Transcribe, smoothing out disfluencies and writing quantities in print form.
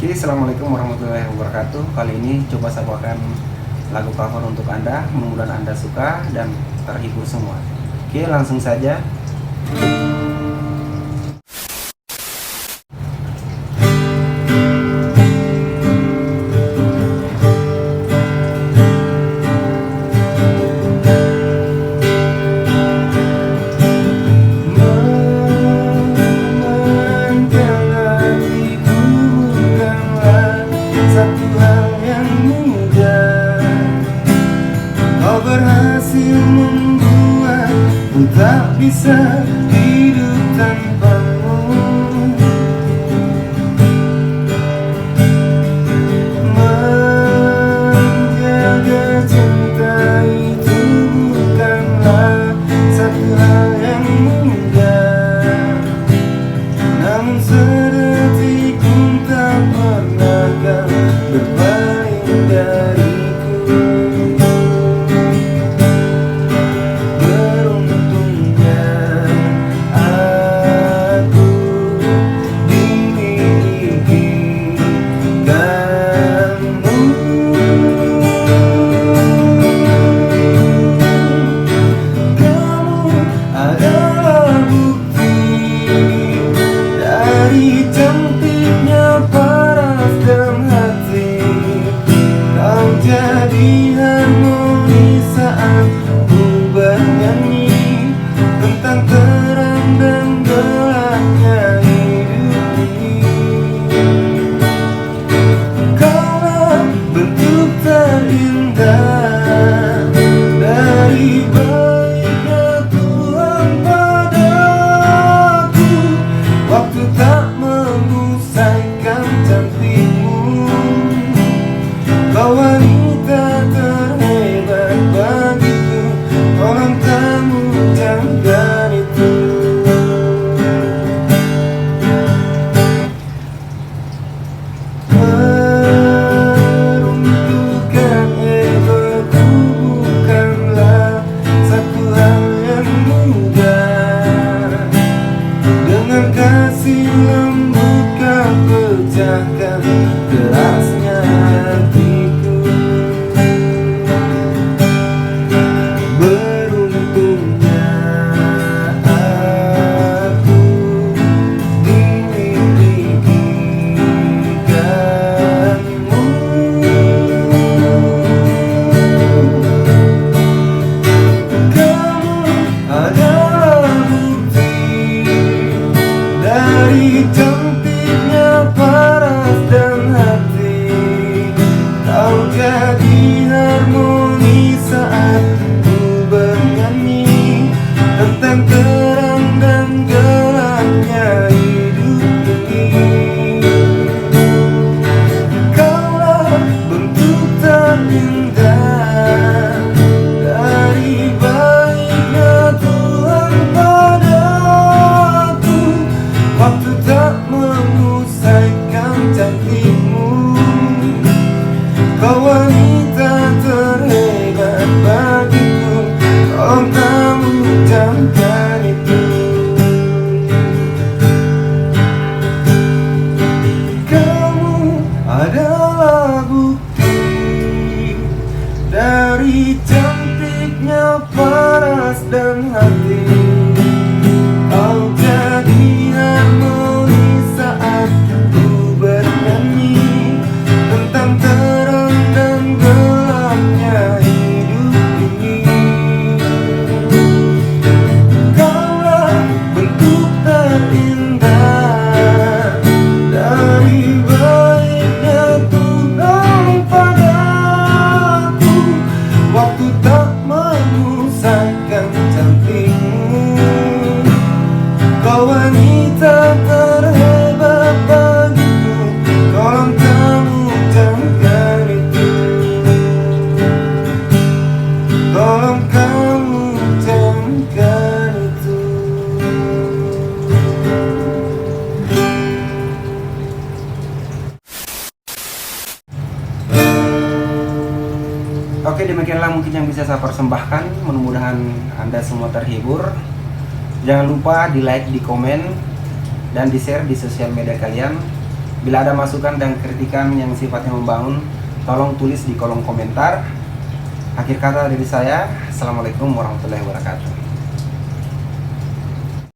Oke, assalamualaikum warahmatullahi wabarakatuh. Kali ini coba saya bawakan lagu cover untuk Anda. Mudah-mudahan Anda suka dan terhibur semua. Oke, langsung saja. Berhasil membuatku tak bisa hidup tanpamu. Menjaga cinta itu bukanlah satu hal yang mudah, namun sedetik pun tak pernah kau berpaling dariku. Cantiknya paras dan hati, kau jadi harmoni saat ku bernyanyi tentang terang dan gelapnya hidup ini. Kaulah bentuk terindah dari baiknya Tuhan padaku. Waktu tak mengusaikan cantikmu, kau wanita terhebat bagiku. Tolong kamu jangan itu. Meruntuhkan egoku bukanlah satu hal yang mudah. Dengan kasih lembut kau pecahkan kerasnya hatiku. Beruntungnya aku dimiliki kamu. Kamu adalah bukti dari cantiknya paras dan hati, kau jadi harmoni saat ku bernyanyi tentang terang dan gelapnya hidup ini. Kaulah bentuk terindah dari baiknya Tuhan padaku. Waktu tak mengusaikan cantikmu, kau wanita terhebat bagiku. Tolong kamu camkan itu. Kamu adalah bukti dari cantiknya paras dan hati, kau jadi harmoni saat ku bernyanyi tentang terang dan gelapnya hidup ini. Kaulah bentuk terindah dari baiknya Tuhan padaku. Waktu tak mengusaikan cantikmu, kau wanita terhebat bagiku. Tolong kamu camkan itu. Tolong kamu camkan itu. Oke, demikianlah mungkin yang bisa saya persembahkan. Mudah-mudahan Anda semua terhibur. Jangan lupa di like, di komen, dan di share di sosial media kalian. Bila ada masukan dan kritikan yang sifatnya membangun, tolong tulis di kolom komentar. Akhir kata dari saya, Assalamualaikum warahmatullahi wabarakatuh.